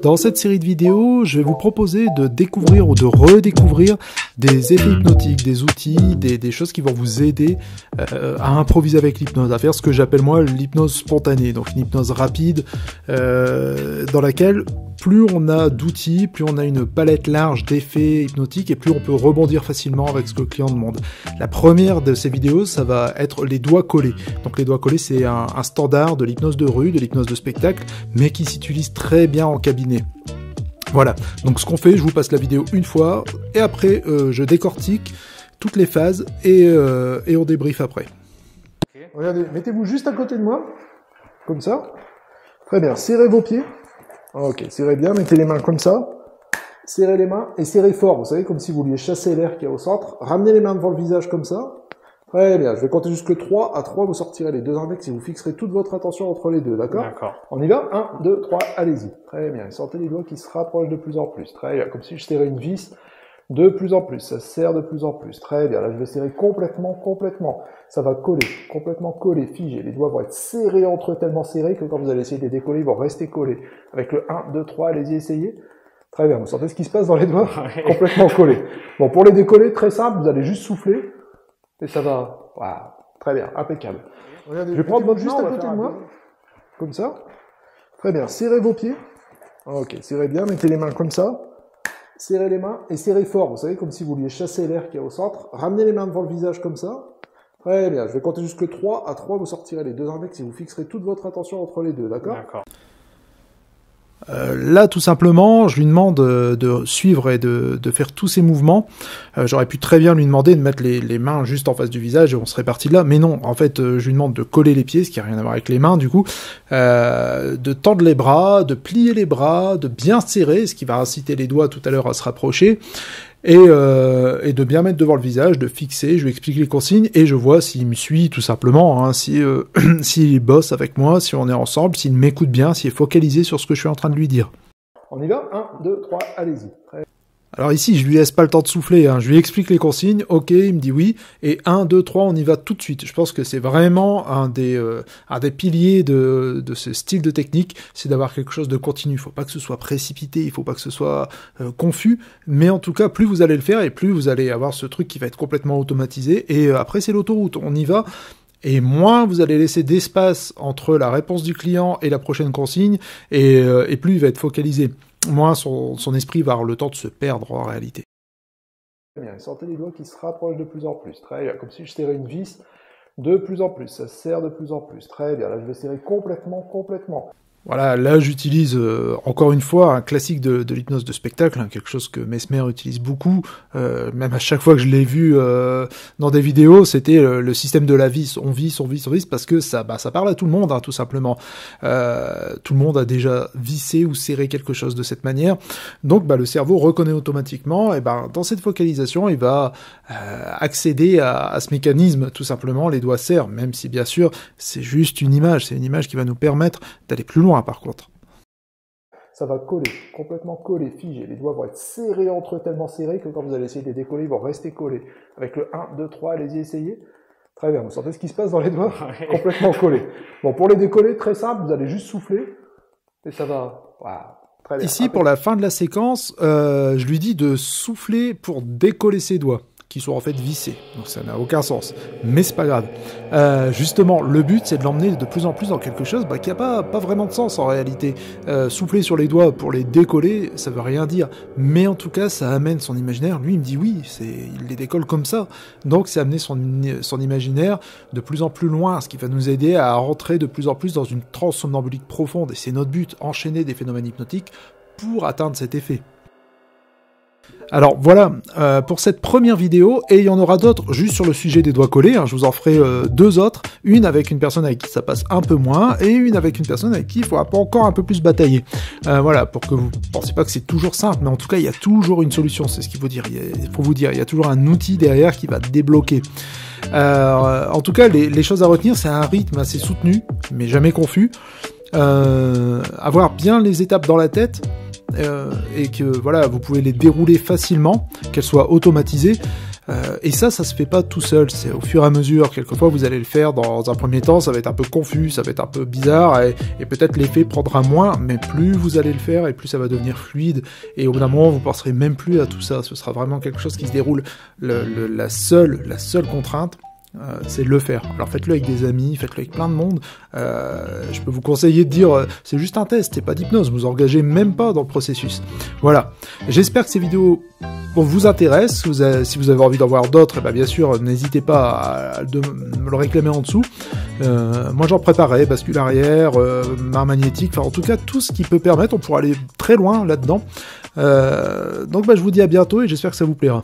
Dans cette série de vidéos, je vais vous proposer de découvrir ou de redécouvrir des effets hypnotiques, des outils, des choses qui vont vous aider à improviser avec l'hypnose, à faire ce que j'appelle moi l'hypnose spontanée, donc une hypnose rapide dans laquelle plus on a d'outils, plus on a une palette large d'effets hypnotiques et plus on peut rebondir facilement avec ce que le client demande. La première de ces vidéos, ça va être les doigts collés. Donc les doigts collés, c'est un standard de l'hypnose de rue, de l'hypnose de spectacle, mais qui s'utilise très bien en cabinet. Voilà, donc ce qu'on fait, je vous passe la vidéo une fois, et après je décortique toutes les phases, et on débriefe après. Regardez, mettez-vous juste à côté de moi, comme ça. Très bien, serrez vos pieds. Ok, serrez bien, mettez les mains comme ça. Serrez les mains et serrez fort, vous savez, comme si vous vouliez chasser l'air qui est au centre. Ramenez les mains devant le visage comme ça. Très bien, je vais compter jusque 3. À 3, vous sortirez les deux index et vous fixerez toute votre attention entre les deux, d'accord? D'accord. On y va? 1, 2, 3, allez-y. Très bien, et sentez les doigts qui se rapprochent de plus en plus. Très bien, comme si je serrais une vis. De plus en plus, ça serre de plus en plus. Très bien, là je vais serrer complètement. Ça va coller, complètement coller, figer. Les doigts vont être serrés entre eux, tellement serrés que quand vous allez essayer de les décoller, ils vont rester collés. Avec le 1, 2, 3, allez-y, essayez. Très bien, vous sentez ce qui se passe dans les doigts? Complètement collés. Bon, pour les décoller, très simple, vous allez juste souffler. Et ça va, voilà, très bien, impeccable. Regardez, je vais prendre votre juste à côté de moi. Comme ça. Très bien, serrez vos pieds. Ok, serrez bien, mettez les mains comme ça. Serrez les mains et serrez fort, vous savez, comme si vous vouliez chasser l'air qui est au centre. Ramenez les mains devant le visage comme ça. Très bien, je vais compter jusque 3. À 3, vous sortirez les deux index et vous fixerez toute votre attention entre les deux, d'accord? D'accord. Là, tout simplement, je lui demande de suivre et de faire tous ces mouvements. J'aurais pu très bien lui demander de mettre les mains juste en face du visage et on serait parti de là. Mais non, en fait, je lui demande de coller les pieds, ce qui n'a rien à voir avec les mains, du coup. De tendre les bras, de plier les bras, de bien serrer, ce qui va inciter les doigts tout à l'heure à se rapprocher. Et de bien mettre devant le visage, de fixer, je lui explique les consignes, et je vois s'il me suit tout simplement, hein, s'il bosse avec moi, si on est ensemble, s'il m'écoute bien, s'il est focalisé sur ce que je suis en train de lui dire. On y va? 1, 2, 3, allez-y. Alors ici, je lui laisse pas le temps de souffler, hein. Je lui explique les consignes, ok, il me dit oui, et 1, 2, 3, on y va tout de suite. Je pense que c'est vraiment un des piliers de ce style de technique, c'est d'avoir quelque chose de continu. Il faut pas que ce soit précipité, il faut pas que ce soit confus, mais en tout cas, plus vous allez le faire, et plus vous allez avoir ce truc qui va être complètement automatisé, et après c'est l'autoroute, on y va. Et moins vous allez laisser d'espace entre la réponse du client et la prochaine consigne, et plus il va être focalisé. Moins son esprit va avoir le temps de se perdre en réalité. Très bien, sentez les doigts qui se rapprochent de plus en plus. Très bien, comme si je serrais une vis. De plus en plus, ça serre de plus en plus. Très bien, là je vais serrer complètement. Voilà, là j'utilise encore une fois un classique de l'hypnose de spectacle, hein, quelque chose que Mesmer utilise beaucoup, même à chaque fois que je l'ai vu dans des vidéos, c'était le système de la vis, on vis, parce que ça parle à tout le monde, hein, tout simplement. Tout le monde a déjà vissé ou serré quelque chose de cette manière, donc le cerveau reconnaît automatiquement, et dans cette focalisation, il va accéder à ce mécanisme, tout simplement, les doigts serrent, même si bien sûr c'est juste une image, c'est une image qui va nous permettre d'aller plus loin. Par contre. Ça va coller, complètement coller, figer. Les doigts vont être serrés entre eux, tellement serrés que quand vous allez essayer de les décoller, ils vont rester collés. Avec le 1, 2, 3, allez-y, essayez. Très bien, vous sentez ce qui se passe dans les doigts? Complètement collés. Bon, pour les décoller, très simple, vous allez juste souffler, et ça va... Voilà. Très bien. Ici, pour la fin de la séquence, je lui dis de souffler pour décoller ses doigts, qui sont en fait vissés, donc ça n'a aucun sens, mais c'est pas grave. Justement, le but c'est de l'emmener de plus en plus dans quelque chose qui n'a pas vraiment de sens en réalité. Souffler sur les doigts pour les décoller, ça veut rien dire, mais en tout cas ça amène son imaginaire, lui il me dit oui, il les décolle comme ça, donc c'est amener son imaginaire de plus en plus loin, ce qui va nous aider à rentrer de plus en plus dans une transe somnambulique profonde, et c'est notre but, enchaîner des phénomènes hypnotiques pour atteindre cet effet. Alors voilà, pour cette première vidéo, et il y en aura d'autres juste sur le sujet des doigts collés, hein, je vous en ferai deux autres, une avec une personne avec qui ça passe un peu moins, et une avec une personne avec qui il faut encore un peu plus batailler. Voilà, pour que vous ne pensiez pas que c'est toujours simple, mais en tout cas il y a toujours une solution, c'est ce qu'il faut dire, il y a toujours un outil derrière qui va débloquer. En tout cas, les choses à retenir, c'est un rythme assez soutenu, mais jamais confus, avoir bien les étapes dans la tête, et que voilà, vous pouvez les dérouler facilement, qu'elles soient automatisées, Et ça se fait pas tout seul, c'est au fur et à mesure. Quelquefois, vous allez le faire dans un premier temps, ça va être un peu confus, ça va être un peu bizarre, et peut-être l'effet prendra moins, mais plus vous allez le faire, et plus ça va devenir fluide, et au bout d'un moment, vous penserez même plus à tout ça. Ce sera vraiment quelque chose qui se déroule. La seule contrainte, c'est de le faire. Alors faites-le avec des amis, faites-le avec plein de monde. Je peux vous conseiller de dire c'est juste un test, c'est pas d'hypnose, vous engagez même pas dans le processus. Voilà. J'espère que ces vidéos vous intéressent. Si vous avez envie d'en voir d'autres, bien sûr, n'hésitez pas à me le réclamer en dessous. Moi j'en préparais, bascule arrière, main magnétique, enfin en tout cas tout ce qui peut permettre, on pourra aller très loin là-dedans. Donc je vous dis à bientôt et j'espère que ça vous plaira.